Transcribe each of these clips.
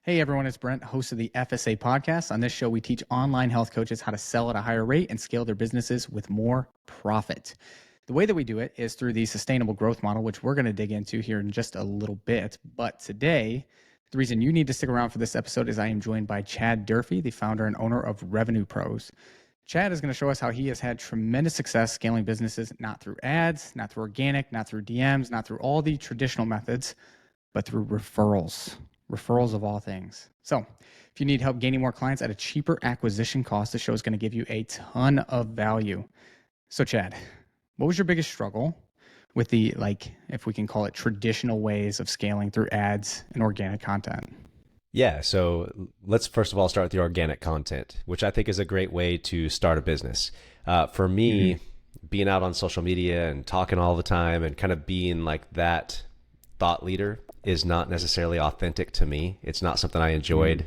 Hey everyone, it's Brent, host of the FSA podcast. On this show, we teach online health coaches how to sell at a higher rate and scale their businesses with more profit. The way that we do it is through the sustainable growth model, which we're going to dig into here in just a little bit. But today, the reason you need to stick around for this episode is I am joined by Chad Durfee, the founder and owner of Revenue Pros. Chad is going to show us how he has had tremendous success scaling businesses, not through ads, not through organic, not through DMs, not through all the traditional methods, but through referrals. Referrals of all things. So if you need help gaining more clients at a cheaper acquisition cost, the show is going to give you a ton of value. So Chad, what was your biggest struggle with the, if we can call it traditional ways of scaling through ads and organic content? Yeah, so let's first of all start with the organic content, which I think is a great way to start a business. For me, being out on social media and talking all the time and kind of being like that thought leader is not necessarily authentic to me. It's not something I enjoyed,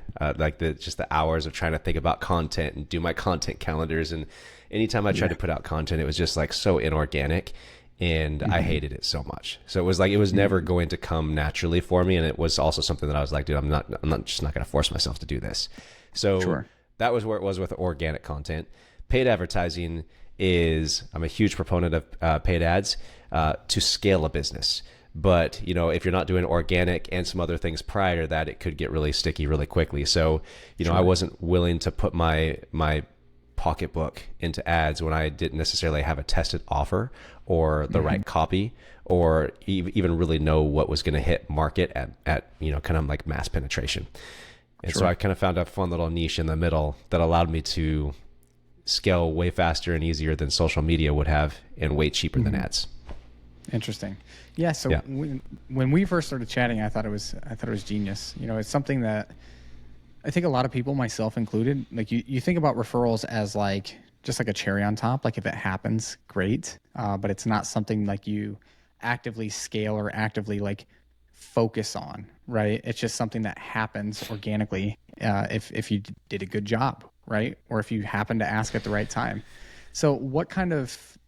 just the hours of trying to think about content and do my content calendars. And anytime I tried to put out content, it was just like so inorganic, and I hated it so much. So it was never going to come naturally for me. And it was also something that I was like, dude, I'm not just not going to force myself to do this. So that was where it was with organic content. Paid advertising I'm a huge proponent of paid ads to scale a business. But, if you're not doing organic and some other things prior to that, it could get really sticky really quickly. So, I wasn't willing to put my pocketbook into ads when I didn't necessarily have a tested offer or the right copy or even really know what was going to hit market at kind of like mass penetration. And so I kind of found a fun little niche in the middle that allowed me to scale way faster and easier than social media would have and way cheaper than ads. Interesting. Yeah. So when we first started chatting, I thought it was genius. It's something that I think a lot of people, myself included, like you think about referrals as just like a cherry on top. Like if it happens, great. But it's not something like you actively scale or actively focus on, right? It's just something that happens organically if you did a good job, right? Or if you happen to ask at the right time. So what kind of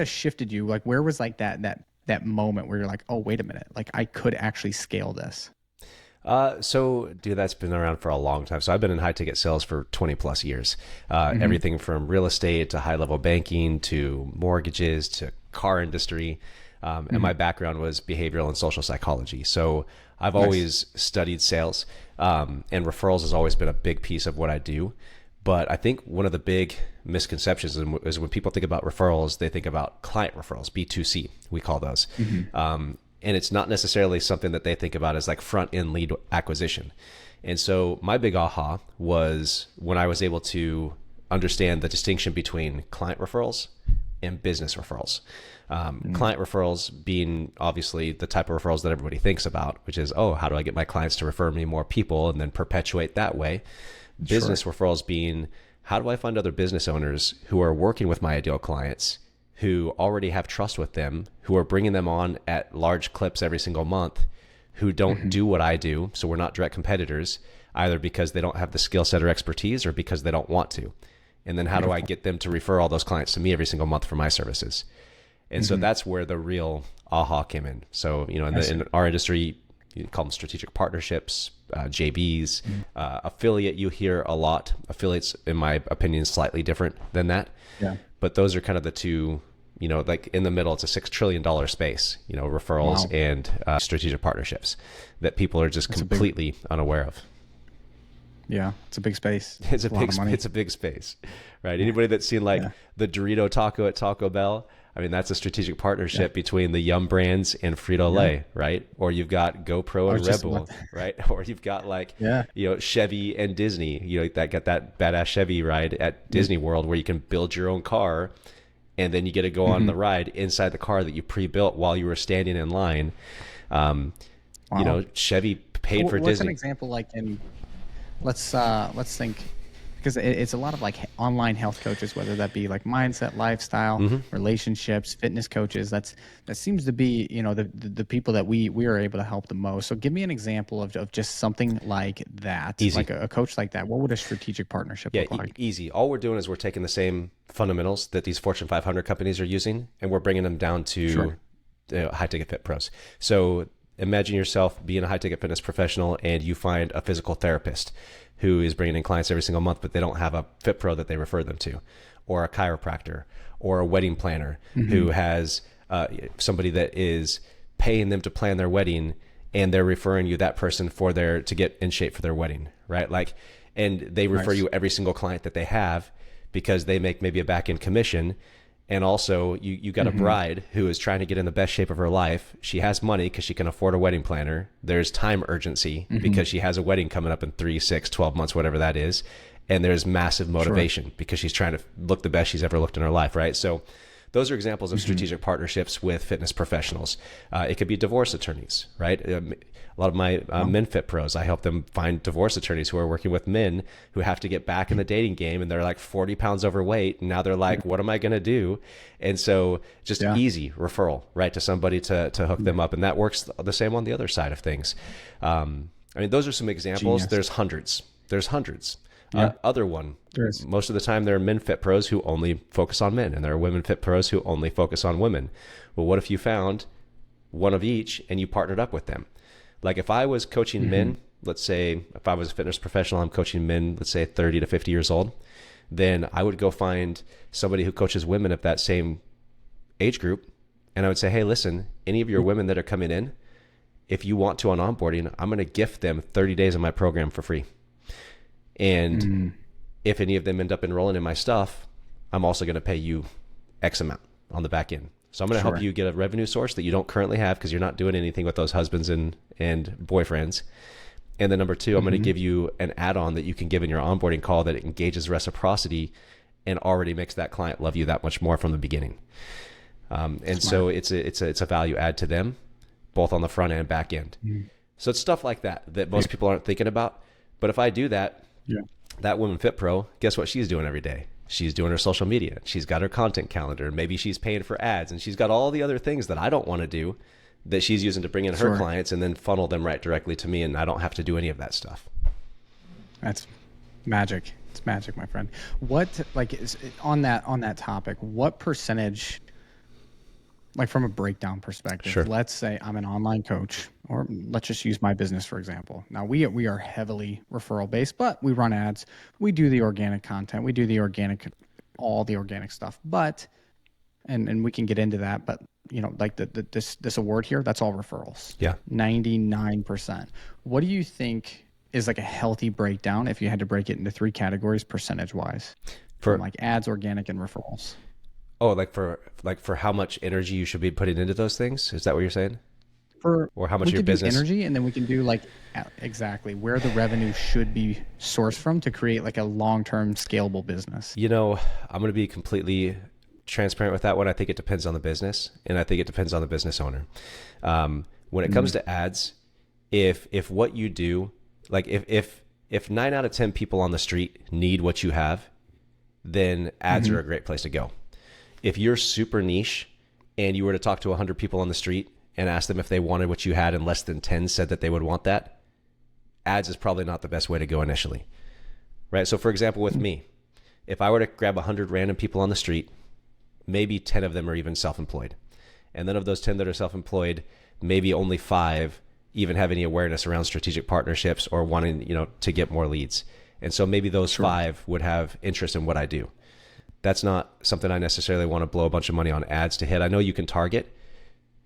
shifted you? Where was that moment where you're like, oh, wait a minute, I could actually scale this? So dude, that's been around for a long time. So I've been in high ticket sales for 20 plus years. Everything from real estate to high level banking to mortgages to car industry. And my background was behavioral and social psychology. So I've always studied sales, and referrals has always been a big piece of what I do. But I think one of the big misconceptions is when people think about referrals, they think about client referrals, B2C, we call those. And it's not necessarily something that they think about as front end lead acquisition. And so my big aha was when I was able to understand the distinction between client referrals and business referrals. Client referrals being obviously the type of referrals that everybody thinks about, which is, oh, how do I get my clients to refer me more people and then perpetuate that way? Business referrals being, how do I find other business owners who are working with my ideal clients, who already have trust with them, who are bringing them on at large clips every single month, who don't do what I do, so we're not direct competitors, either because they don't have the skill set or expertise or because they don't want to. And then how do I get them to refer all those clients to me every single month for my services? And so that's where the real aha came in. So, in our industry, you call them strategic partnerships, JBs, affiliate. You hear a lot. Affiliates, in my opinion, slightly different than that. Yeah. But those are kind of the two. In the middle, it's a $6 trillion space. Referrals and strategic partnerships that people are just completely unaware of. Yeah, it's a big space. It's a big space, right? Anybody that's seen the Dorito taco at Taco Bell, I mean, that's a strategic partnership between the Yum brands and Frito-Lay, right? Or you've got GoPro and Red Bull, right? Or you've got Chevy and Disney, that got that badass Chevy ride at Disney World where you can build your own car and then you get to go on the ride inside the car that you pre-built while you were standing in line. Chevy paid for Disney. What's an example let's think, because it's a lot of online health coaches, whether that be mindset, lifestyle, relationships, fitness coaches. That seems to be the people that we are able to help the most. So give me an example of just something like that. Easy. Like a coach like that. What would a strategic partnership look like? Easy. All we're doing is we're taking the same fundamentals that these Fortune 500 companies are using, and we're bringing them down to high ticket fit pros. So imagine yourself being a high ticket fitness professional and you find a physical therapist who is bringing in clients every single month, but they don't have a fit pro that they refer them to, or a chiropractor, or a wedding planner who has somebody that is paying them to plan their wedding, and they're referring you that person to get in shape for their wedding, right? Like, and they refer you every single client that they have because they make maybe a back end commission. And also you got a bride who is trying to get in the best shape of her life. She has money because she can afford a wedding planner. There's time urgency because she has a wedding coming up in 3, 6, 12 months, whatever that is. And there's massive motivation because she's trying to look the best she's ever looked in her life, right? So those are examples of strategic partnerships with fitness professionals. It could be divorce attorneys, right? A lot of my men fit pros, I help them find divorce attorneys who are working with men who have to get back in the dating game, and they're like 40 pounds overweight. And now they're like, what am I going to do? And so just easy referral, right, to somebody to hook them up. And that works the same on the other side of things. I mean, those are some examples. Genius. There's hundreds. Other one, most of the time there are men fit pros who only focus on men, and there are women fit pros who only focus on women. Well, what if you found one of each and you partnered up with them? Like if I was coaching men, let's say if I was a fitness professional, I'm coaching men, let's say 30 to 50 years old, then I would go find somebody who coaches women of that same age group. And I would say, hey, listen, any of your women that are coming in, if you want to on onboarding, I'm going to gift them 30 days of my program for free. And if any of them end up enrolling in my stuff, I'm also going to pay you X amount on the back end. So I'm going to help you get a revenue source that you don't currently have because you're not doing anything with those husbands and boyfriends. And then number two, I'm going to give you an add-on that you can give in your onboarding call that engages reciprocity and already makes that client love you that much more from the beginning. And so it's a value add to them, both on the front and back end. So it's stuff like that most people aren't thinking about. But if I do that, that woman fit pro, guess what she's doing every day? She's doing her social media. She's got her content calendar. Maybe she's paying for ads, and she's got all the other things that I don't want to do that she's using to bring in her clients and then funnel them right directly to me. And I don't have to do any of that stuff. That's magic. It's magic, my friend. What, like, is on that topic, what percentage, like from a breakdown perspective, let's say I'm an online coach, or let's just use my business, for example. Now we are heavily referral based, but we run ads. We do the organic content. We do all the organic stuff, but, and we can get into that, but you know, like this award here, that's all referrals. 99%. What do you think is like a healthy breakdown if you had to break it into 3 categories percentage wise, from like ads, organic, and referrals? Oh, like for how much energy you should be putting into those things? Is that what you're saying? Or how much your business energy, and then we can do like exactly where the revenue should be sourced from to create like a long-term scalable business. You know, I'm going to be completely transparent with that one. I think it depends on the business, and I think it depends on the business owner. When it comes to ads, if what you do, like if 9 out of 10 people on the street need what you have, then ads are a great place to go. If you're super niche and you were to talk to 100 people on the street and ask them if they wanted what you had and less than 10 said that they would want that, ads is probably not the best way to go initially, right? So for example, with me, if I were to grab 100 random people on the street, maybe 10 of them are even self-employed. And then of those 10 that are self-employed, maybe only 5 even have any awareness around strategic partnerships or wanting, you know, to get more leads. And so maybe those 5 would have interest in what I do. That's not something I necessarily want to blow a bunch of money on ads to hit. I know you can target,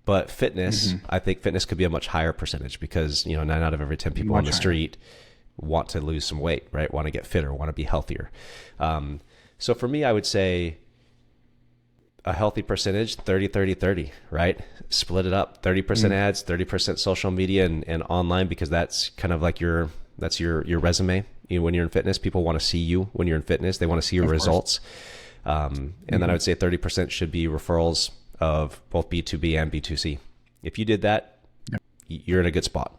but fitness, I think fitness could be a much higher percentage because, you know, 9 out of every 10 people on the street want to lose some weight, right? Want to get fitter, want to be healthier. So for me, I would say a healthy percentage, 30, 30, 30, right? Split it up, 30% ads, 30% social media and online, because that's kind of like your resume. You know, when you're in fitness, people want to see you when you're in fitness. They want to see your results. And then I would say 30% should be referrals of both B2B and B2C. If you did that, you're in a good spot,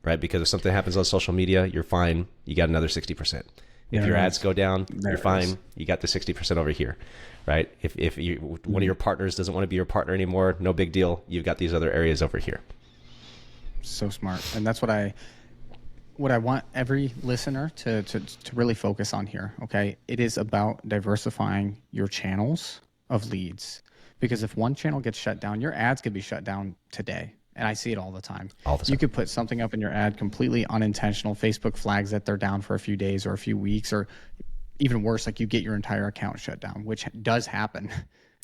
right? Because if something happens on social media, you're fine. You got another 60%. If your ads go down, you're fine. You got the 60% over here, right? If one of your partners doesn't want to be your partner anymore, no big deal. You've got these other areas over here. So smart. And that's what I want every listener to really focus on here. Okay. It is about diversifying your channels of leads, because if one channel gets shut down, your ads could be shut down today. And I see it all the time. All the time. You could put something up in your ad completely unintentional. Facebook flags that they're down for a few days or a few weeks, or even worse, like you get your entire account shut down, which does happen.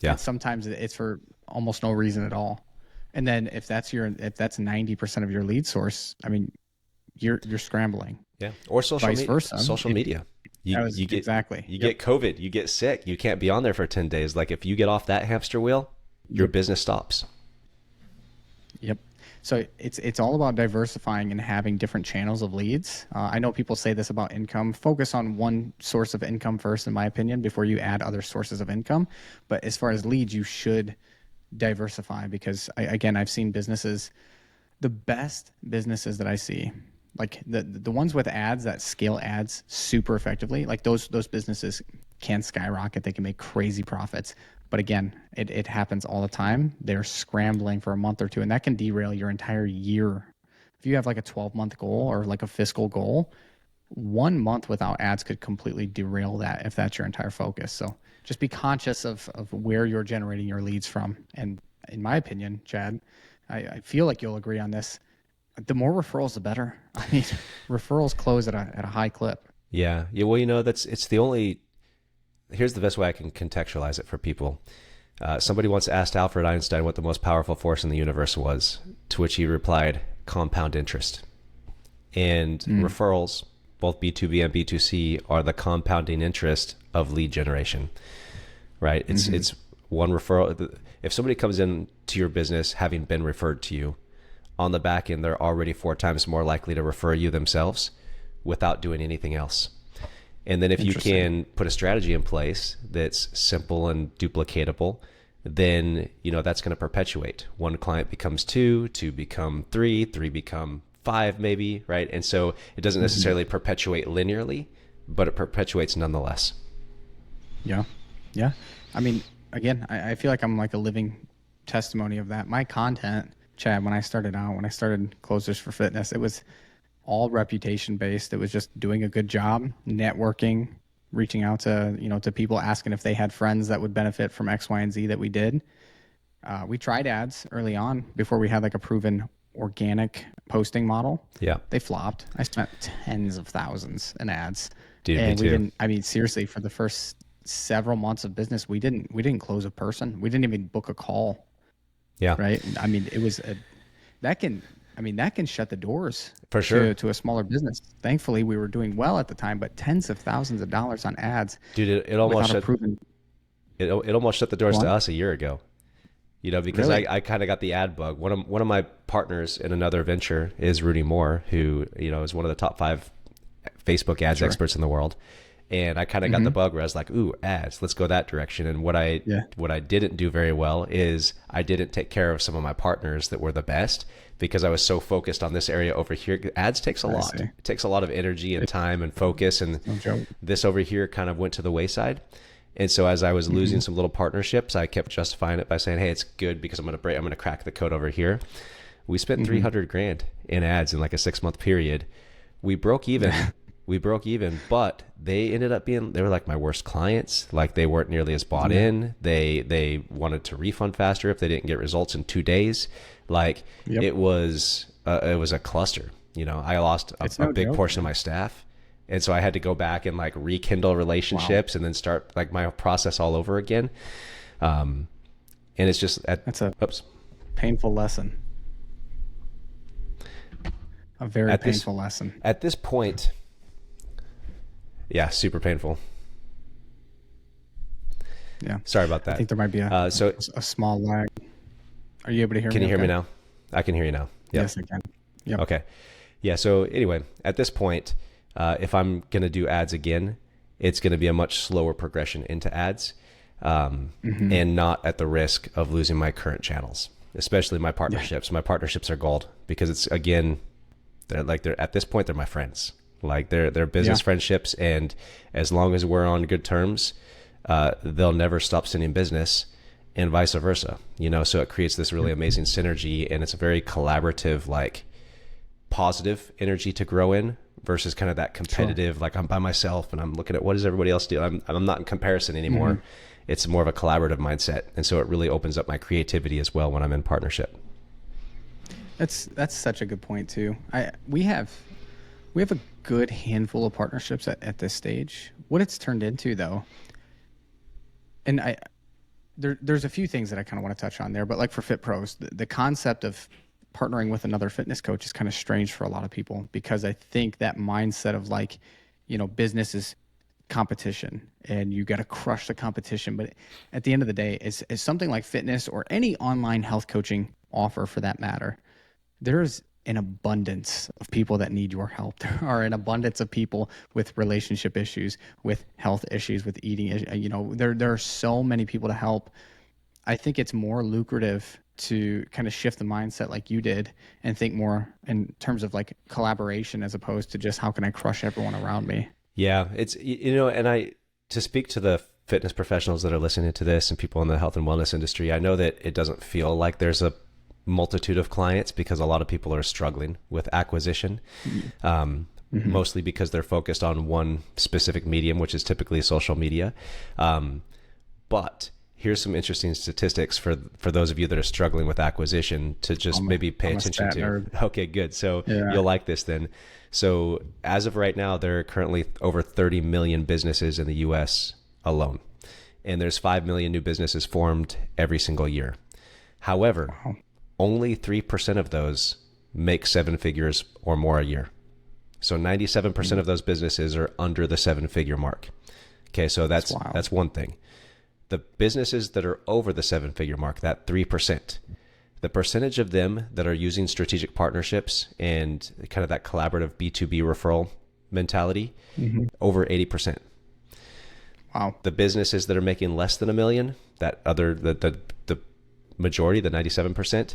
Yeah. And sometimes it's for almost no reason at all. And then if that's 90% of your lead source, I mean, you're scrambling. Yeah. Or social Vice media. versa. Social media. You get exactly. You get COVID, you get sick, you can't be on there for 10 days. Like if you get off that hamster wheel, your business stops. Yep. So it's all about diversifying and having different channels of leads. I know people say this about income. Focus on one source of income first, in my opinion, before you add other sources of income. But as far as leads, you should diversify, because I've seen businesses, the best businesses that I see, like the ones with ads that scale ads super effectively, like those businesses can skyrocket. They can make crazy profits. But again, it happens all the time. They're scrambling for a month or two, and that can derail your entire year. If you have like a 12-month goal or like a fiscal goal, 1 month without ads could completely derail that if that's your entire focus. So just be conscious of where you're generating your leads from. And in my opinion, Chad, I feel like you'll agree on this. The more referrals, the better. I mean, referrals close at a high clip. Yeah. Well, here's the best way I can contextualize it for people. Somebody once asked Albert Einstein what the most powerful force in the universe was, to which he replied, compound interest. And referrals, both B2B and B2C, are the compounding interest of lead generation, right? It's one referral. If somebody comes in to your business having been referred to you, on the back end, they're already 4 times more likely to refer you themselves without doing anything else. And then if you can put a strategy in place that's simple and duplicatable, then, that's going to perpetuate. 1 client becomes 2, 2 become 3, 3 become 5 maybe, right? And so it doesn't necessarily perpetuate linearly, but it perpetuates nonetheless. Yeah. Yeah. I mean, again, I feel like I'm like a living testimony of that. My content, Chad, when I started Closers for Fitness, it was all reputation based. It was just doing a good job, networking, reaching out to, to people, asking if they had friends that would benefit from X, Y, and Z that we did. We tried ads early on before we had like a proven organic posting model. Yeah. They flopped. I spent tens of thousands in ads. Dude, and me we too. didn't, I mean, seriously, for the first several months of business, we didn't close a person. We didn't even book a call. Yeah. Right. I mean, that can shut the doors for sure to a smaller business. Thankfully, we were doing well at the time, but tens of thousands of dollars on ads. Dude, it almost shut the doors to us a year ago. Because really? I kind of got the ad bug. One of my partners in another venture is Rudy Moore, who is one of the top 5 Facebook ads experts in the world. And I kind of got the bug where I was like, ooh, ads, let's go that direction. And what I didn't do very well is I didn't take care of some of my partners that were the best, because I was so focused on this area over here. Ads takes a lot. It takes a lot of energy and time and focus. And this over here kind of went to the wayside. And so as I was losing some little partnerships, I kept justifying it by saying, hey, it's good because I'm going to crack the code over here. We spent $300,000 in ads in like a 6-month period. We broke even. But they ended up they were like my worst clients. Like they weren't nearly as bought in. They wanted to refund faster if they didn't get results in 2 days. Like it was a cluster. I lost a big portion of my staff. And so I had to go back and like rekindle relationships and then start like my process all over again. And it's just that's a painful lesson. A very painful lesson. At this point, yeah, super painful. Yeah. Sorry about that. I think there might be a small lag. Are you able to hear me? Can you hear me now? I can hear you now. Yep. Yes, I can. Yep. Okay. Yeah. So anyway, at this point, if I'm going to do ads again, it's going to be a much slower progression into ads, and not at the risk of losing my current channels, especially my partnerships. My partnerships are gold because it's, again, they're at this point, they're my friends. Like they're business friendships. And as long as we're on good terms, they'll never stop sending business, and vice versa, so it creates this really amazing synergy, and it's a very collaborative, like positive energy to grow in versus kind of that competitive, like I'm by myself and I'm looking at what does everybody else do. I'm not in comparison anymore. It's more of a collaborative mindset. And so it really opens up my creativity as well when I'm in partnership. That's such a good point too. We have a good handful of partnerships at this stage. What it's turned into though, and there's a few things that I kind of want to touch on there, but like for Fit Pros, the concept of partnering with another fitness coach is kind of strange for a lot of people, because I think that mindset of like, business is competition and you got to crush the competition. But at the end of the day, is something like fitness or any online health coaching offer for that matter, there's an abundance of people that need your help. There are an abundance of people with relationship issues, with health issues, with eating. There are so many people to help. I think it's more lucrative to kind of shift the mindset like you did and think more in terms of like collaboration as opposed to just how can I crush everyone around me. Yeah, it's, and to speak to the fitness professionals that are listening to this and people in the health and wellness industry, I know that it doesn't feel like there's a multitude of clients because a lot of people are struggling with acquisition, mostly because they're focused on one specific medium, which is typically social media. But here's some interesting statistics for those of you that are struggling with acquisition to just maybe pay attention to. Nerd. Okay, good. So you'll like this then. So as of right now, there are currently over 30 million businesses in the US alone. And there's 5 million new businesses formed every single year. However, only 3% of those make 7 figures or more a year. So 97% of those businesses are under the 7-figure mark. Okay, so that's one thing. The businesses that are over the 7-figure mark, that 3%, the percentage of them that are using strategic partnerships and kind of that collaborative B2B referral mentality, over 80%. Wow. The businesses that are making less than $1 million, the majority, the 97%,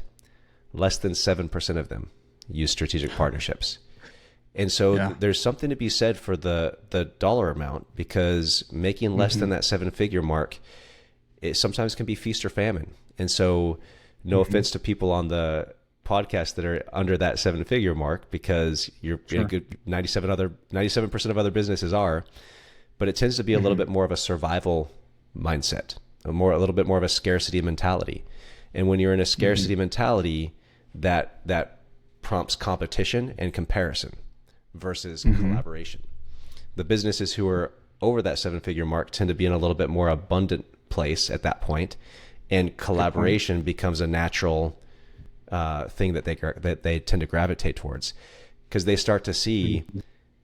less than 7% of them use strategic partnerships. And so there's something to be said for the dollar amount, because making less than that 7-figure mark, it sometimes can be feast or famine. And so no offense to people on the podcast that are under that 7-figure mark, because you're in a good 97% of other businesses are, but it tends to be a little bit more of a survival mindset, a little bit more of a scarcity mentality. And when you're in a scarcity mentality, that prompts competition and comparison versus collaboration. The businesses who are over that 7-figure mark tend to be in a little bit more abundant place at that point, and collaboration becomes a natural thing that they tend to gravitate towards, because they start to see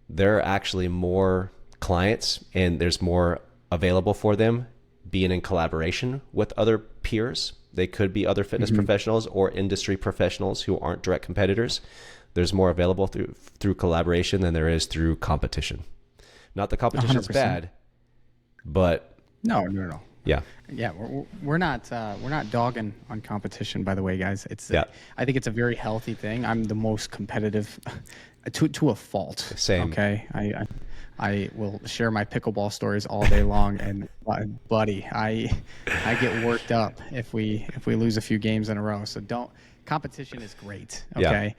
there are actually more clients and there's more available for them being in collaboration with other peers. They could be other fitness professionals or industry professionals who aren't direct competitors. There's more available through collaboration than there is through competition. Not that competition is bad, but no. Yeah. We're not dogging on competition, by the way, guys. I think it's a very healthy thing. I'm the most competitive to a fault. Same. Okay. I will share my pickleball stories all day long, and buddy, I get worked up if we lose a few games in a row. So competition is great. Okay. Yeah.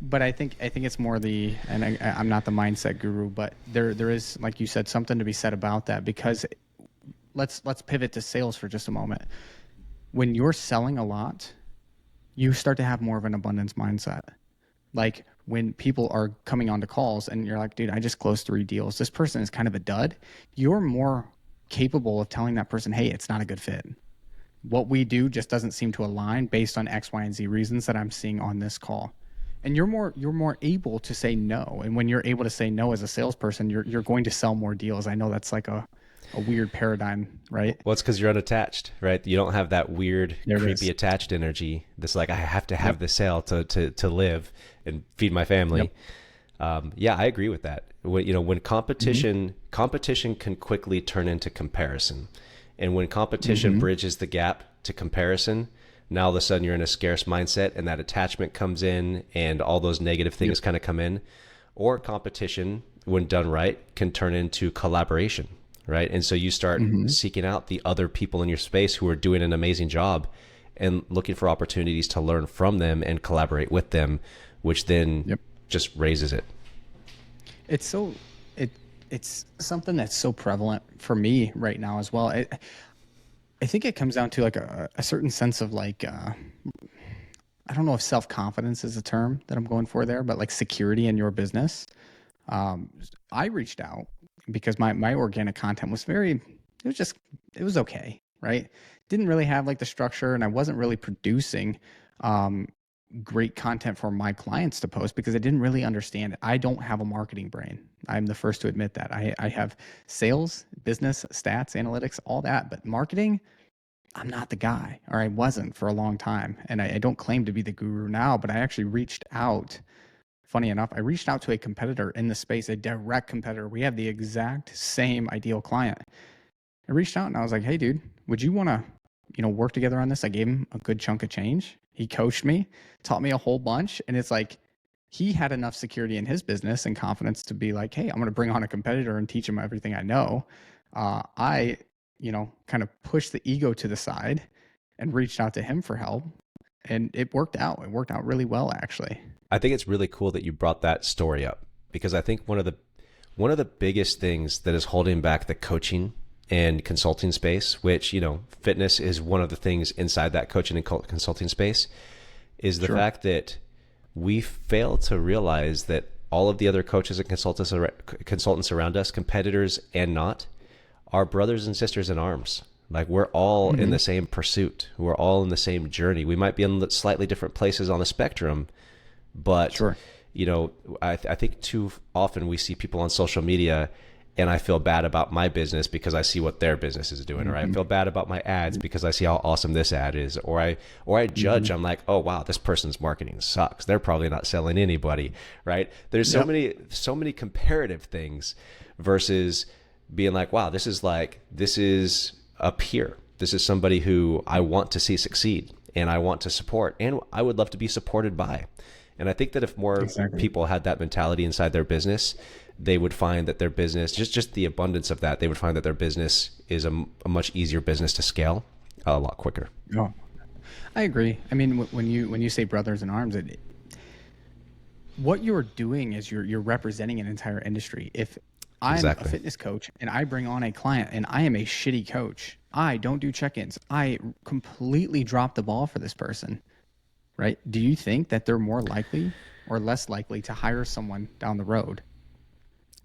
But I think it's more I'm not the mindset guru, but there is, like you said, something to be said about that, because let's pivot to sales for just a moment. When you're selling a lot, you start to have more of an abundance mindset. Like when people are coming onto calls and you're like, dude, I just closed 3 deals. This person is kind of a dud. You're more capable of telling that person, hey, it's not a good fit. What we do just doesn't seem to align based on X, Y, and Z reasons that I'm seeing on this call. And you're more able to say no. And when you're able to say no as a salesperson, you're going to sell more deals. I know that's like a weird paradigm, right? Well, it's because you're unattached, right? You don't have that weird, creepy attached energy. That's like, I have to have the sale to live and feed my family. Yeah, I agree with that. When competition can quickly turn into comparison. And when competition bridges the gap to comparison, now all of a sudden you're in a scarce mindset, and that attachment comes in and all those negative things kind of come in. Or competition, when done right, can turn into collaboration. Right. And so you start seeking out the other people in your space who are doing an amazing job and looking for opportunities to learn from them and collaborate with them, which then just raises it. It's something that's so prevalent for me right now as well. I think it comes down to like a certain sense of like, I don't know if self-confidence is a term that I'm going for there, but like security in your business. Um, I reached out because my organic content was it was okay, right? Didn't really have like the structure, and I wasn't really producing um, great content for my clients to post because I didn't really understand it. I don't have a marketing brain. I'm the first to admit that. I have sales, business, stats, analytics, all that, but marketing, I'm not the guy, or I wasn't for a long time. And I don't claim to be the guru now, but I actually reached out. Funny enough, I reached out to a competitor in the space, a direct competitor. We have the exact same ideal client. I reached out and I was like, hey, dude, would you want to, work together on this? I gave him a good chunk of change. He coached me, taught me a whole bunch. And it's like, he had enough security in his business and confidence to be like, hey, I'm going to bring on a competitor and teach him everything I know. I, kind of pushed the ego to the side and reached out to him for help. And it worked out. It worked out really well, actually. I think it's really cool that you brought that story up, because I think one of the biggest things that is holding back the coaching and consulting space, which, fitness is one of the things inside that coaching and consulting space, is the fact that we fail to realize that all of the other coaches and consultants around us, competitors and not, are brothers and sisters in arms. Like, we're all in the same pursuit. We're all in the same journey. We might be in slightly different places on the spectrum, but I think too often we see people on social media, and I feel bad about my business because I see what their business is doing, or I feel bad about my ads because I see how awesome this ad is, or I judge. I'm like, oh wow, this person's marketing sucks. They're probably not selling anybody, right? There's so many comparative things versus being like, wow, this is a peer. This is somebody who I want to see succeed, and I want to support, and I would love to be supported by. And I think that if more people had that mentality inside their business, they would find that their business, just the abundance of that, they would find that their business is a much easier business to scale a lot quicker. Oh, I agree. I mean, when you say brothers in arms, what you're doing is you're representing an entire industry. If I'm a fitness coach and I bring on a client and I am a shitty coach, I don't do check-ins, I completely drop the ball for this person, right? Do you think that they're more likely or less likely to hire someone down the road?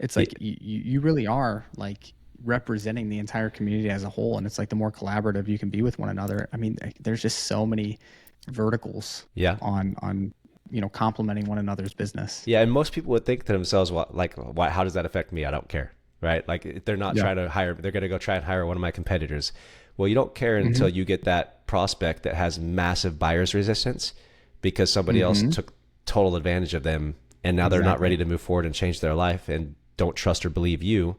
It's like you really are like representing the entire community as a whole. And it's like the more collaborative you can be with one another. I mean, there's just so many verticals on complementing one another's business. Yeah. And most people would think to themselves, how does that affect me? I don't care. Right? Like, if they're not trying to hire, they're going to go try and hire one of my competitors. Well, you don't care until you get that prospect that has massive buyer's resistance because somebody else took total advantage of them, and now they're not ready to move forward and change their life and don't trust or believe you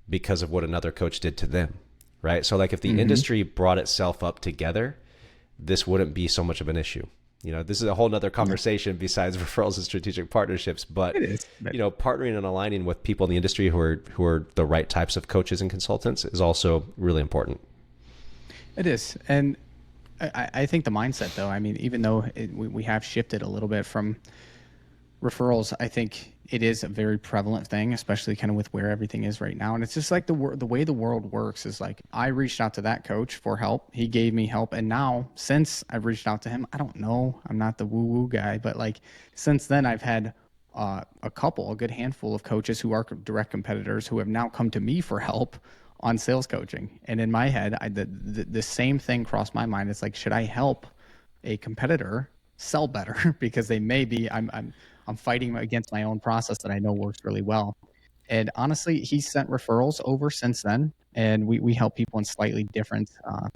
because of what another coach did to them. Right? So like, if the industry brought itself up together, this wouldn't be so much of an issue. This is a whole nother conversation besides referrals and strategic partnerships, but partnering and aligning with people in the industry who are the right types of coaches and consultants is also really important. It is. And I think the mindset, though, I mean, even though we have shifted a little bit from referrals, I think it is a very prevalent thing, especially kind of with where everything is right now. And it's just like the way the world works is like, I reached out to that coach for help. He gave me help. And now, since I've reached out to him, I don't know, I'm not the woo-woo guy, but like, since then I've had a good handful of coaches who are direct competitors who have now come to me for help on sales coaching. And in my head, the same thing crossed my mind. It's like, should I help a competitor sell better? Because they may be, I'm fighting against my own process that I know works really well. And honestly, he sent referrals over since then, and we help people in slightly different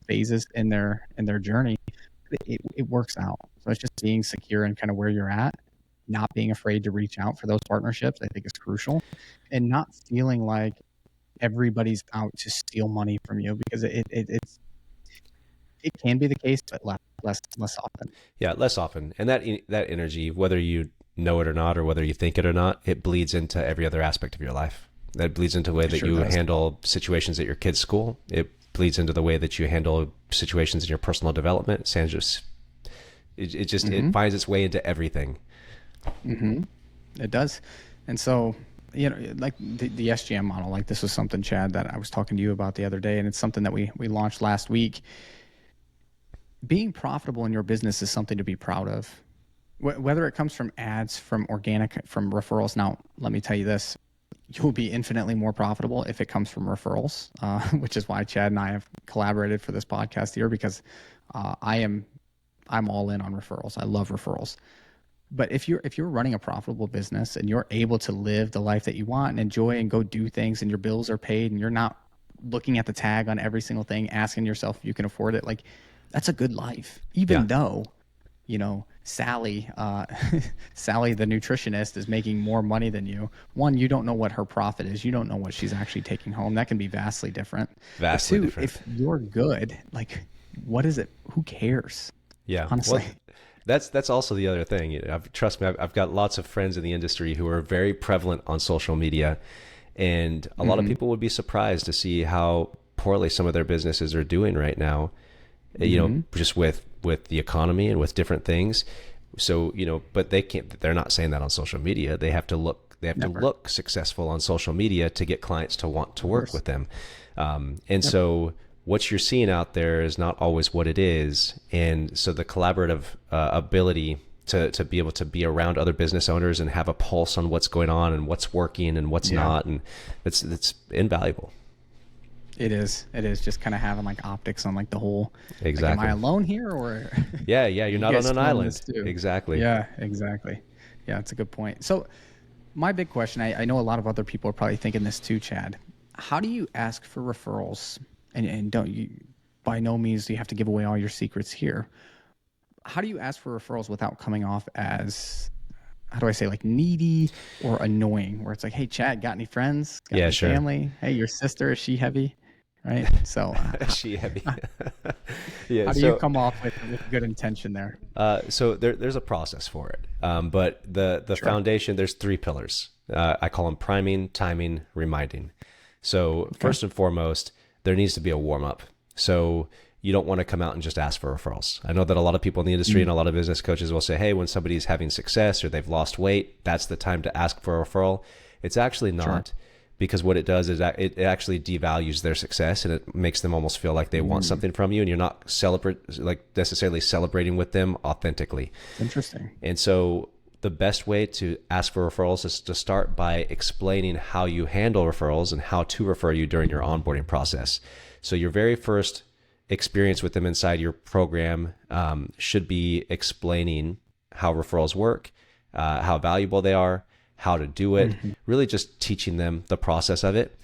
phases in their journey. It works out. So it's just being secure in kind of where you're at, not being afraid to reach out for those partnerships, I think is crucial, and not feeling like everybody's out to steal money from you, because it can be the case, but less often. Yeah, less often. And that energy, whether you know it or not, or whether you think it or not, it bleeds into every other aspect of your life. That bleeds into the way that you handle situations at your kid's school. It bleeds into the way that you handle situations in your personal development. It finds its way into everything. It does. And so, like the SGM model, like this was something, Chad, that I was talking to you about the other day, and it's something that we launched last week. being profitable in your business is something to be proud of. Whether it comes from ads, from organic, from referrals. Now, let me tell you this. You'll be infinitely more profitable if it comes from referrals, which is why Chad and I have collaborated for this podcast here, because I'm all in on referrals. I love referrals. But if you're running a profitable business and you're able to live the life that you want and enjoy and go do things, and your bills are paid, and you're not looking at the tag on every single thing, asking yourself if you can afford it, like, that's a good life. Even though, Sally, Sally, the nutritionist, is making more money than you. One, you don't know what her profit is. You don't know what she's actually taking home. That can be vastly different. Vastly different. If you're good, like, what is it? Who cares? Yeah. Honestly. Well, that's also the other thing. Trust me, I've got lots of friends in the industry who are very prevalent on social media, and a lot of people would be surprised to see how poorly some of their businesses are doing right now. Just with the economy and with different things. So, but they're not saying that on social media. They have to look successful on social media to get clients to want to work with them. So what you're seeing out there is not always what it is. And so the collaborative ability to be able to be around other business owners and have a pulse on what's going on and what's working and what's not. And it's invaluable. It is just kind of having like optics on like the whole, exactly. Like, am I alone here, or yeah, you're not on an island. Exactly. Yeah, exactly. Yeah, it's a good point. So my big question, I know a lot of other people are probably thinking this too, Chad. How do you ask for referrals? And don't you, by no means do you have to give away all your secrets here. How do you ask for referrals without coming off as, how do I say, like needy or annoying, where it's like, hey, Chad, got any friends? Got any family? Hey, your sister, is she heavy? Right. So she heavy. Yeah. How do you come off with good intention there? So there's a process for it. But the foundation, there's 3 pillars. I call them priming, timing, reminding. So first and foremost, there needs to be a warm up. So you don't want to come out and just ask for referrals. I know that a lot of people in the industry and a lot of business coaches will say, hey, when somebody's having success or they've lost weight, that's the time to ask for a referral. It's actually not. Because what it does is that it actually devalues their success, and it makes them almost feel like they want something from you, and you're not necessarily celebrating with them authentically. Interesting. And so the best way to ask for referrals is to start by explaining how you handle referrals and how to refer you during your onboarding process. So your very first experience with them inside your program should be explaining how referrals work, how valuable they are, how to do it, really just teaching them the process of it,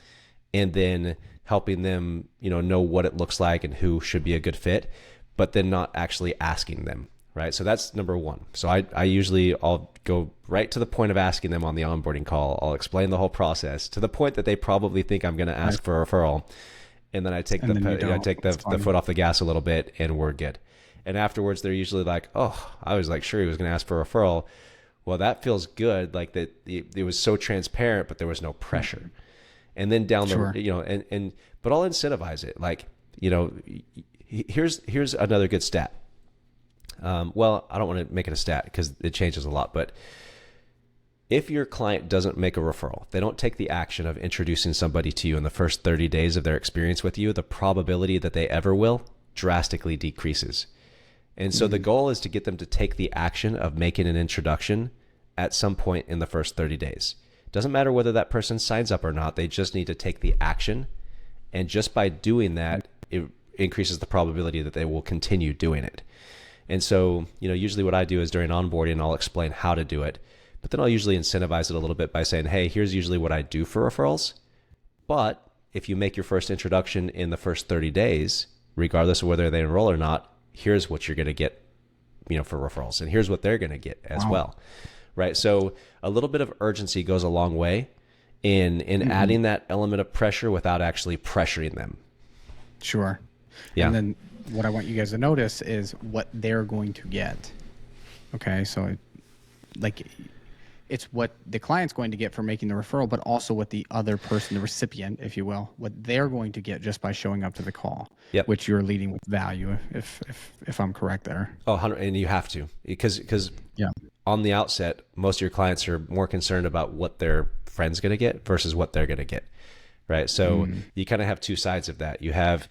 and then helping them, know what it looks like and who should be a good fit, but then not actually asking them, right? So that's number one. So I'll go right to the point of asking them on the onboarding call. I'll explain the whole process to the point that they probably think I'm going to ask for a referral. And then I take the foot off the gas a little bit, and we're good. And afterwards, they're usually like, oh, I was like, sure, he was going to ask for a referral. Well, that feels good. Like that, it was so transparent, but there was no pressure. And then down the, but I'll incentivize it. Like, here's another good stat. Well, I don't want to make it a stat because it changes a lot, but if your client doesn't make a referral, they don't take the action of introducing somebody to you in the first 30 days of their experience with you, the probability that they ever will drastically decreases. And so the goal is to get them to take the action of making an introduction at some point in the first 30 days. Doesn't matter whether that person signs up or not. They just need to take the action. And just by doing that, it increases the probability that they will continue doing it. And so, usually what I do is during onboarding, I'll explain how to do it. But then I'll usually incentivize it a little bit by saying, hey, here's usually what I do for referrals. But if you make your first introduction in the first 30 days, regardless of whether they enroll or not, here's what you're going to get, for referrals. And here's what they're going to get as well. Right. So a little bit of urgency goes a long way in adding that element of pressure without actually pressuring them. Sure. Yeah. And then what I want you guys to notice is what they're going to get. Okay. So it's what the client's going to get for making the referral, but also what the other person, the recipient, if you will, what they're going to get just by showing up to the call, which you're leading with value, if I'm correct there. Oh, and you have to, because on the outset, most of your clients are more concerned about what their friend's going to get versus what they're going to get, right? So you kind of have two sides of that. You have,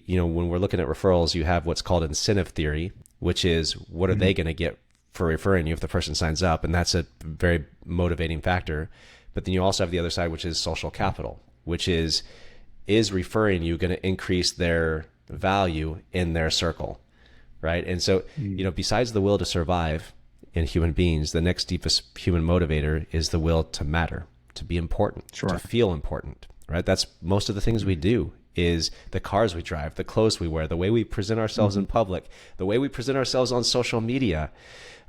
when we're looking at referrals, you have what's called incentive theory, which is what are they going to get for referring you if the person signs up? And that's a very motivating factor. But then you also have the other side, which is social capital, which is referring you going to increase their value in their circle, right? And so, besides the will to survive in human beings, the next deepest human motivator is the will to matter, to be important, to feel important, right? That's most of the things we do, is the cars we drive, the clothes we wear, the way we present ourselves in public, the way we present ourselves on social media,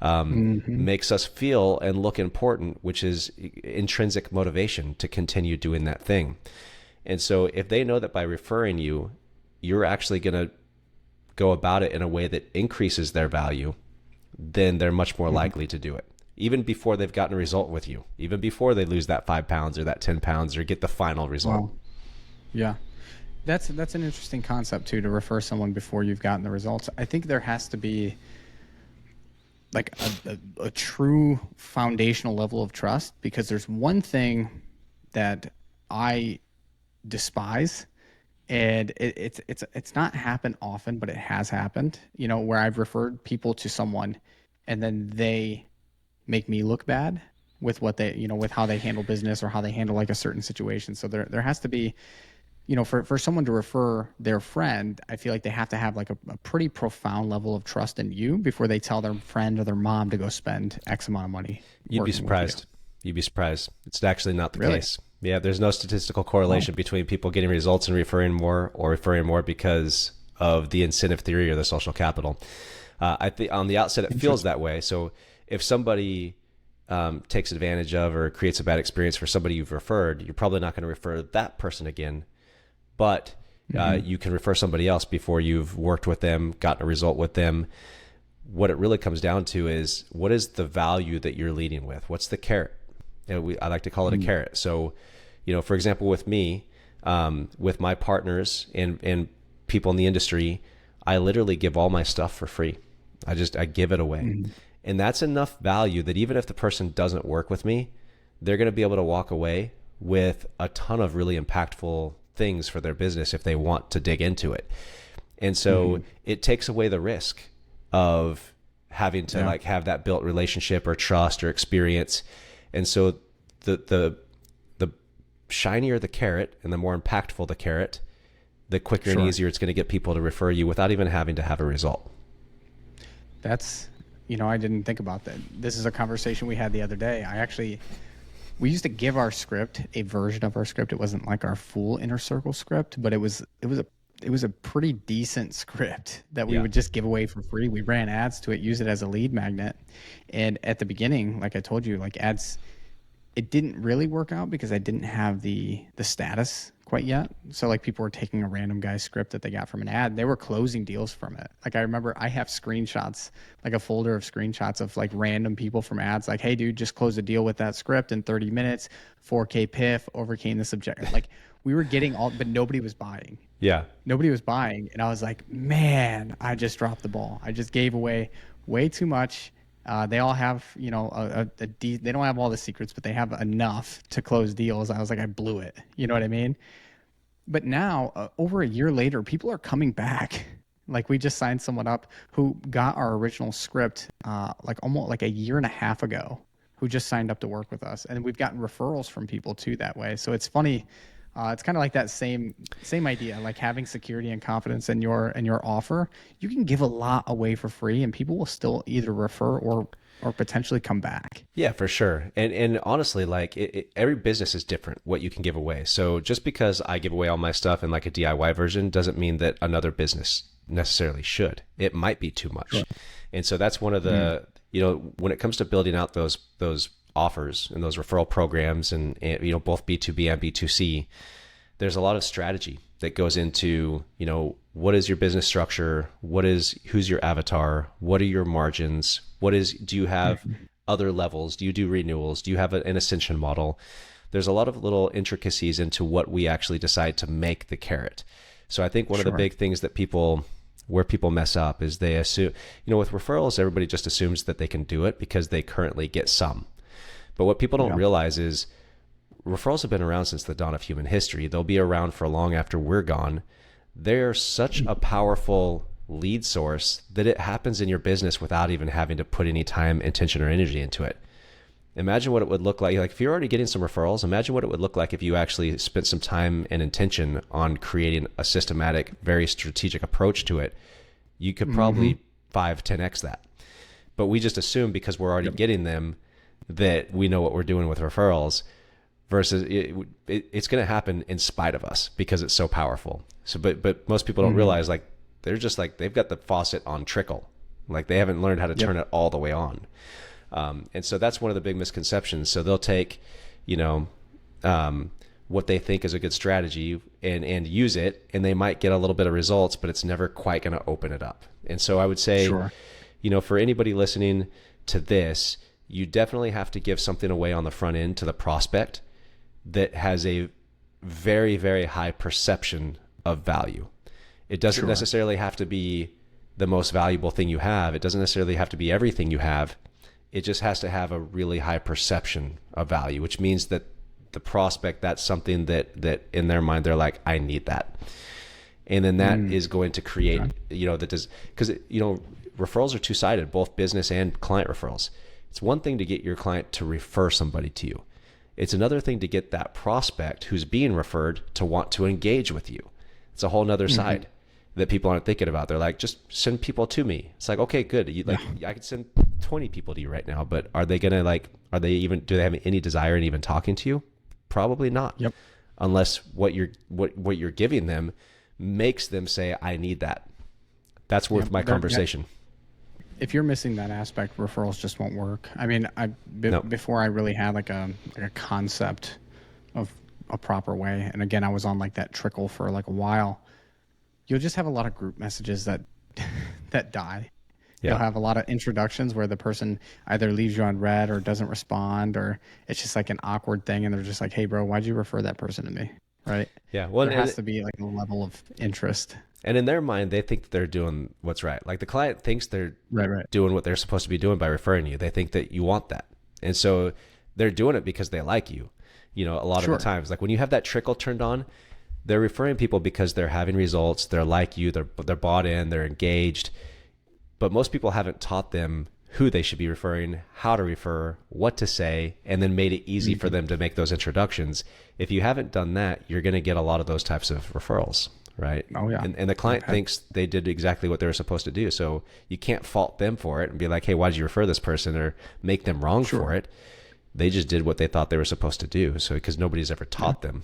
makes us feel and look important, which is intrinsic motivation to continue doing that thing. And so if they know that by referring you, you're actually going to go about it in a way that increases their value, then they're much more likely to do it, even before they've gotten a result with you, even before they lose that 5 pounds or that 10 pounds or get the final result. Wow. Yeah. That's an interesting concept too, to refer someone before you've gotten the results. I think there has to be like a true foundational level of trust, because there's one thing that I despise, and it's not happened often, but it has happened, where I've referred people to someone and then they make me look bad with what they, with how they handle business or how they handle like a certain situation. So there has to be, for someone to refer their friend, I feel like they have to have like a pretty profound level of trust in you before they tell their friend or their mom to go spend X amount of money. You'd be surprised. You'd be surprised. It's actually not the case. Yeah, there's no statistical correlation between people getting results and referring more, or referring more because of the incentive theory or the social capital. I think on the outset it feels that way. So if somebody takes advantage of or creates a bad experience for somebody you've referred, you're probably not going to refer that person again. But you can refer somebody else before you've worked with them, gotten a result with them. What it really comes down to is, what is the value that you're leading with? What's the carrot? I like to call it a carrot. So, for example, with me, with my partners and people in the industry, I literally give all my stuff for free. I give it away. And that's enough value that even if the person doesn't work with me, they're going to be able to walk away with a ton of really impactful things for their business if they want to dig into it. And so it takes away the risk of having to like have that built relationship or trust or experience. And so the shinier the carrot and the more impactful the carrot, the quicker and easier it's going to get people to refer you without even having to have a result. That's, I didn't think about that. This is a conversation we had the other day. We used to give our script, a version of our script. It wasn't like our full inner circle script, but it was a pretty decent script that we would just give away for free. We ran ads to it, use it as a lead magnet. And at the beginning, like I told you, like ads, it didn't really work out because I didn't have the status quite yet. So like people were taking a random guy's script that they got from an ad. They were closing deals from it. Like I remember I have screenshots, like a folder of screenshots of like random people from ads. Like, hey dude, just close a deal with that script in 30 minutes, 4K PIF, overcame this objective. Like we were getting all, but nobody was buying. Yeah. Nobody was buying. And I was like, man, I just dropped the ball. I just gave away way too much. They all have, they don't have all the secrets, but they have enough to close deals. I was like, I blew it. You know what I mean? But now, over a year later, people are coming back. Like we just signed someone up who got our original script like almost like a year and a half ago, who just signed up to work with us. And we've gotten referrals from people too that way. So it's funny. It's kind of like that same idea, like having security and confidence in your offer. You can give a lot away for free and people will still either refer or potentially come back. Yeah, for sure. And honestly, like every business is different what you can give away. So just because I give away all my stuff in like a DIY version doesn't mean that another business necessarily should. It might be too much. Sure. And so that's one of the, when it comes to building out those offers and those referral programs and both B2B and B2C, there's a lot of strategy that goes into, what is your business structure? Who's your avatar? What are your margins? Do you have other levels? Do you do renewals? Do you have an ascension model? There's a lot of little intricacies into what we actually decide to make the carrot. So I think one of the big things that where people mess up is they assume, with referrals, everybody just assumes that they can do it because they currently get some. But what people don't realize is referrals have been around since the dawn of human history. They'll be around for long after we're gone. they're such a powerful lead source that it happens in your business without even having to put any time, intention, or energy into it. Imagine what it would look like. Like if you're already getting some referrals, imagine what it would look like if you actually spent some time and intention on creating a systematic, very strategic approach to it. You could probably 5-10x that. But we just assume because we're already getting them that we know what we're doing with referrals, versus it's going to happen in spite of us because it's so powerful. So, but most people don't realize, like, they're just like, they've got the faucet on trickle. Like they haven't learned how to turn it all the way on. And so that's one of the big misconceptions. So they'll take, what they think is a good strategy and use it, and they might get a little bit of results, but it's never quite going to open it up. And so I would say, for anybody listening to this, you definitely have to give something away on the front end to the prospect that has a very, very high perception of value. It doesn't necessarily have to be the most valuable thing you have. It doesn't necessarily have to be everything you have. It just has to have a really high perception of value, which means that the prospect, that's something that in their mind, they're like, I need that. And then that is going to create, because referrals are two-sided, both business and client referrals. It's one thing to get your client to refer somebody to you. It's another thing to get that prospect who's being referred to want to engage with you. It's a whole nother side that people aren't thinking about. They're like, just send people to me. It's like, okay, good. I could send 20 people to you right now, but are they going to do they have any desire in even talking to you? Probably not. Yep. Unless what you're giving them makes them say, I need that. That's worth my conversation. If you're missing that aspect, referrals just won't work. I mean, before I really had like a concept of a proper way. And again, I was on like that trickle for like a while. You'll just have a lot of group messages that die. Yeah. You'll have a lot of introductions where the person either leaves you on red or doesn't respond, or it's just like an awkward thing. And they're just like, hey bro, why'd you refer that person to me? Right. Yeah. Well, there has to be like a level of interest. And in their mind, they think they're doing what's right. Like the client thinks they're doing what they're supposed to be doing by referring you. They think that you want that. And so they're doing it because they like you. A lot of the times, like when you have that trickle turned on, they're referring people because they're having results. They're like you. They're bought in. They're engaged. But most people haven't taught them who they should be referring, how to refer, what to say, and then made it easy for them to make those introductions. If you haven't done that, you're going to get a lot of those types of referrals. Right. Oh yeah. And the client thinks they did exactly what they were supposed to do. So you can't fault them for it and be like, hey, why did you refer this person, or make them wrong for it? They just did what they thought they were supposed to do. So because nobody's ever taught them.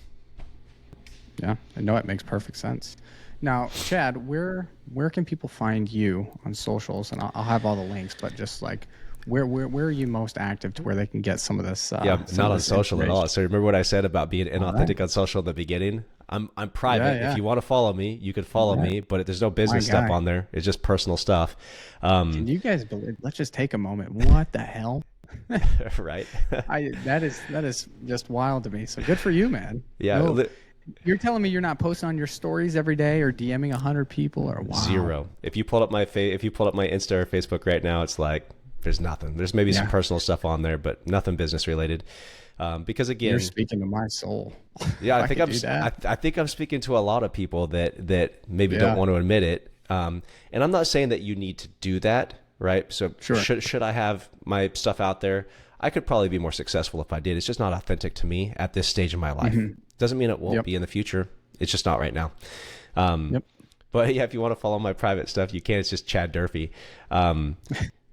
Yeah. I know it makes perfect sense. Now, Chad, where can people find you on socials? And I'll have all the links, but just like where are you most active to where they can get some of this? Not on social at all. So remember what I said about being inauthentic on social at the beginning? I'm private. Yeah. If you want to follow me, you can follow me, but there's no business stuff on there. It's just personal stuff. Can you guys believe? Let's just take a moment. What the hell? Right. That is just wild to me. So good for you, man. Yeah. No, you're telling me you're not posting on your stories every day or DMing 100 people or wow. Zero. If you pull up my Insta or Facebook right now, it's like there's nothing. There's maybe some personal stuff on there, but nothing business related. Because again, you're speaking to my soul. Yeah, I think I'm speaking to a lot of people that maybe don't want to admit it. And I'm not saying that you need to do that, right? So should I have my stuff out there? I could probably be more successful if I did. It's just not authentic to me at this stage of my life. Doesn't mean it won't be in the future. It's just not right now. But yeah, if you want to follow my private stuff, you can. It's just Chad Durfee.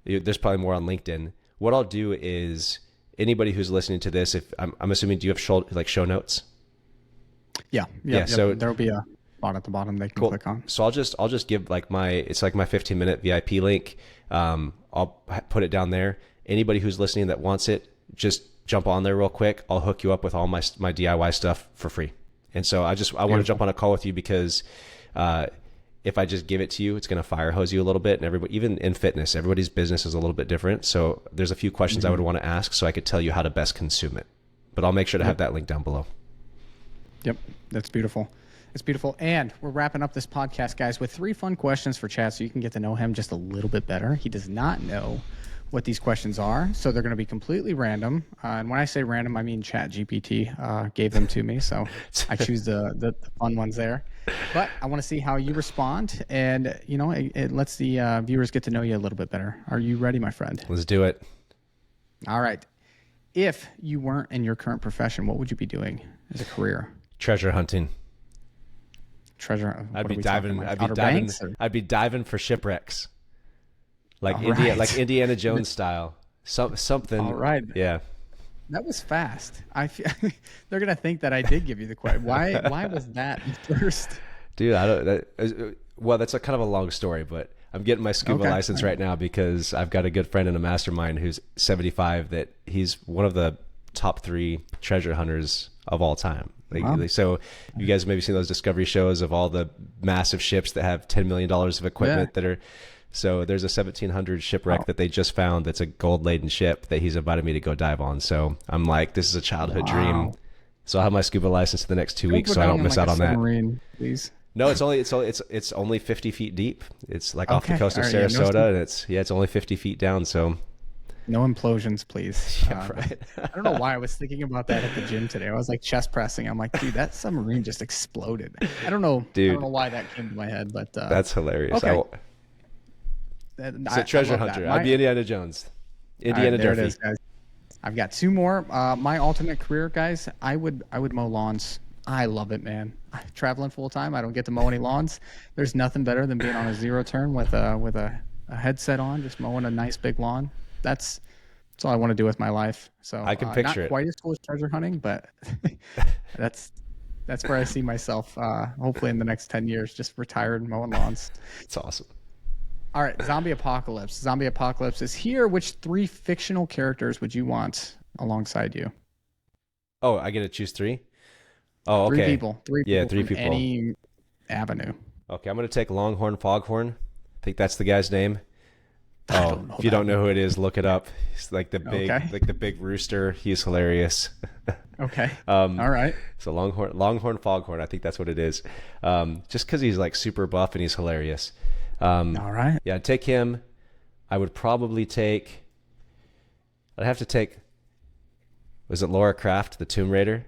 There's probably more on LinkedIn. What I'll do is, anybody who's listening to this, if I'm assuming, do you have show notes? Yeah. So there'll be a spot at the bottom they can click on. So I'll just give my 15-minute VIP link. I'll put it down there. Anybody who's listening that wants it, just jump on there real quick. I'll hook you up with all my DIY stuff for free. And so I want to jump on a call with you because if I just give it to you, it's going to fire hose you a little bit. And everybody, even in fitness, everybody's business is a little bit different. So there's a few questions I would want to ask so I could tell you how to best consume it. But I'll make sure to have that link down below. Yep. That's beautiful. It's beautiful. And we're wrapping up this podcast, guys, with 3 fun questions for Chad so you can get to know him just a little bit better. He does not know what these questions are, so they're going to be completely random. And when I say random, I mean Chat GPT gave them to me, so I choose the fun ones there. But I want to see how you respond, and you know, it lets the viewers get to know you a little bit better. Are you ready, my friend? Let's do it. All right. If you weren't in your current profession, what would you be doing as a career? Treasure hunting. Treasure. I'd be diving for shipwrecks. Like like Indiana Jones style. Something. All right. Yeah. That was fast. They're gonna think that I did give you the question. Why was that first? Dude, I don't. Well, that's a kind of a long story, but I'm getting my scuba license right now because I've got a good friend in a mastermind who's 75. That he's one of the top 3 treasure hunters of all time. So you guys maybe seen those Discovery shows of all the massive ships that have $10 million of equipment that are. So there's a 1700 shipwreck that they just found that's a gold laden ship that he's invited me to go dive on. So I'm like, this is a childhood dream. So I'll have my scuba license in the next 2 weeks so I don't miss out on that. Please. No, it's only 50 feet deep. It's like off the coast of Sarasota, and it's only 50 feet down. So no implosions, please. Yeah, right. I don't know why I was thinking about that at the gym today. I was like chest pressing. I'm like, dude, that submarine just exploded. I don't know. Dude, I don't know why that came to my head, but that's hilarious. Okay. So treasure hunter. I'd be Indiana Jones. Indiana Durfee. There it is, guys. I've got 2 more. My ultimate career, guys. I would mow lawns. I love it, man. Traveling full time, I don't get to mow any lawns. There's nothing better than being on a 0 turn with a headset on, just mowing a nice big lawn. That's all I want to do with my life. So I can picture not it. Quite as cool as treasure hunting, but that's where I see myself. Hopefully in the next 10 years, just retired mowing lawns. It's awesome. All right, zombie apocalypse. Zombie apocalypse is here. Which 3 fictional characters would you want alongside you? Oh, I get to choose 3? Oh, okay. 3 people. 3 people. Yeah, 3 people. Any avenue. Okay, I'm going to take Longhorn Foghorn. I think that's the guy's name. Oh, if you don't know who it is, look it up. He's like the big rooster. He's hilarious. Okay. All right. So Longhorn Foghorn. I think that's what it is. Just because he's like super buff and he's hilarious. All right. Yeah, I'd take him. I would probably take. I'd have to take. Was it Laura Croft, the Tomb Raider?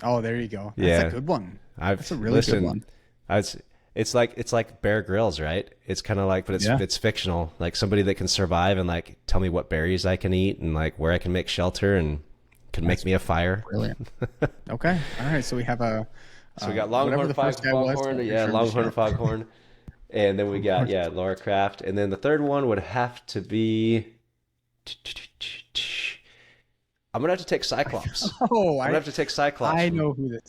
Oh, there you go. That's a good one. That's a really good one. It's like Bear Grylls, right? It's kind of like, but it's fictional. Like somebody that can survive and like tell me what berries I can eat and like where I can make shelter and can make me a fire. Brilliant. Okay. All right. So we have So we got Longhorn Foghorn. Yeah, Longhorn Foghorn. And then we got Laura Croft. And then the third one would have to be. I'm gonna have to take Cyclops. I'm gonna have to take Cyclops. I know who this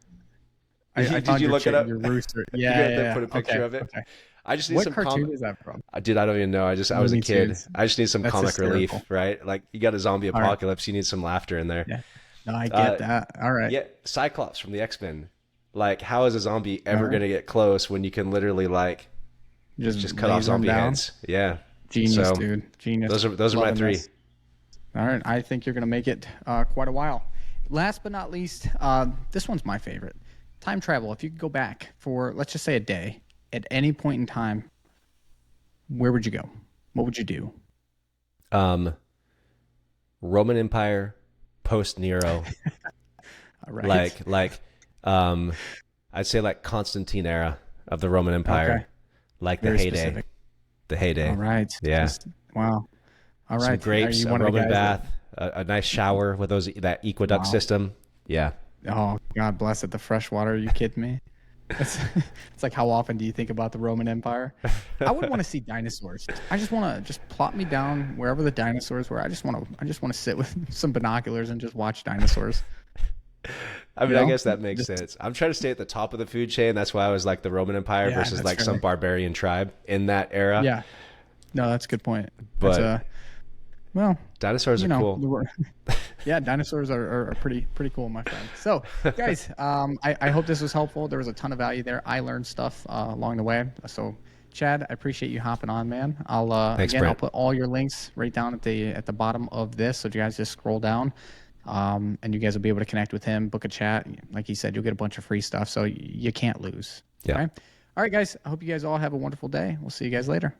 is. Did you look it up? Your rooster. Yeah. Put a picture of it. Okay. I just need what some cartoon is that from? Dude, I don't even know. I was a kid. I just need some comic hysterical. relief, right? Like you got a zombie apocalypse, you need some laughter in there. Yeah. No, I get that. All right. Yeah, Cyclops from the X-Men. Like, how is a zombie ever gonna get close when you can literally like just cut off zombie heads? Yeah. Genius, dude. Genius. Those are my 3. All right. I think you're gonna make it quite a while. Last but not least, this one's my favorite. Time travel. If you could go back for, let's just say, a day at any point in time, where would you go? What would you do? Roman Empire, post Nero. All right. I'd say like Constantine era of the Roman Empire, like the heyday. Specific. The heyday. All right. Yeah. Wow. All right. Some grapes, a Roman bath, a nice shower with that aqueduct system. Yeah. Oh, God bless it. The fresh water. Are you kidding me? It's like, how often do you think about the Roman Empire? I would want to see dinosaurs. I just want to plop me down wherever the dinosaurs were. I just want to sit with some binoculars and just watch dinosaurs. I mean, I guess that makes sense. I'm trying to stay at the top of the food chain. That's why I was like the Roman Empire versus like some barbarian tribe in that era. Yeah. No, that's a good point. But well, dinosaurs are cool. Yeah, dinosaurs are pretty cool, my friend. So, guys, I hope this was helpful. There was a ton of value there. I learned stuff along the way. So, Chad, I appreciate you hopping on, man. Thanks, I'll Brent. put all your links right down at the bottom of this, so you guys just scroll down, and you guys will be able to connect with him, book a chat. Like he said, you'll get a bunch of free stuff, so you can't lose. Yeah. Okay? All right, guys. I hope you guys all have a wonderful day. We'll see you guys later.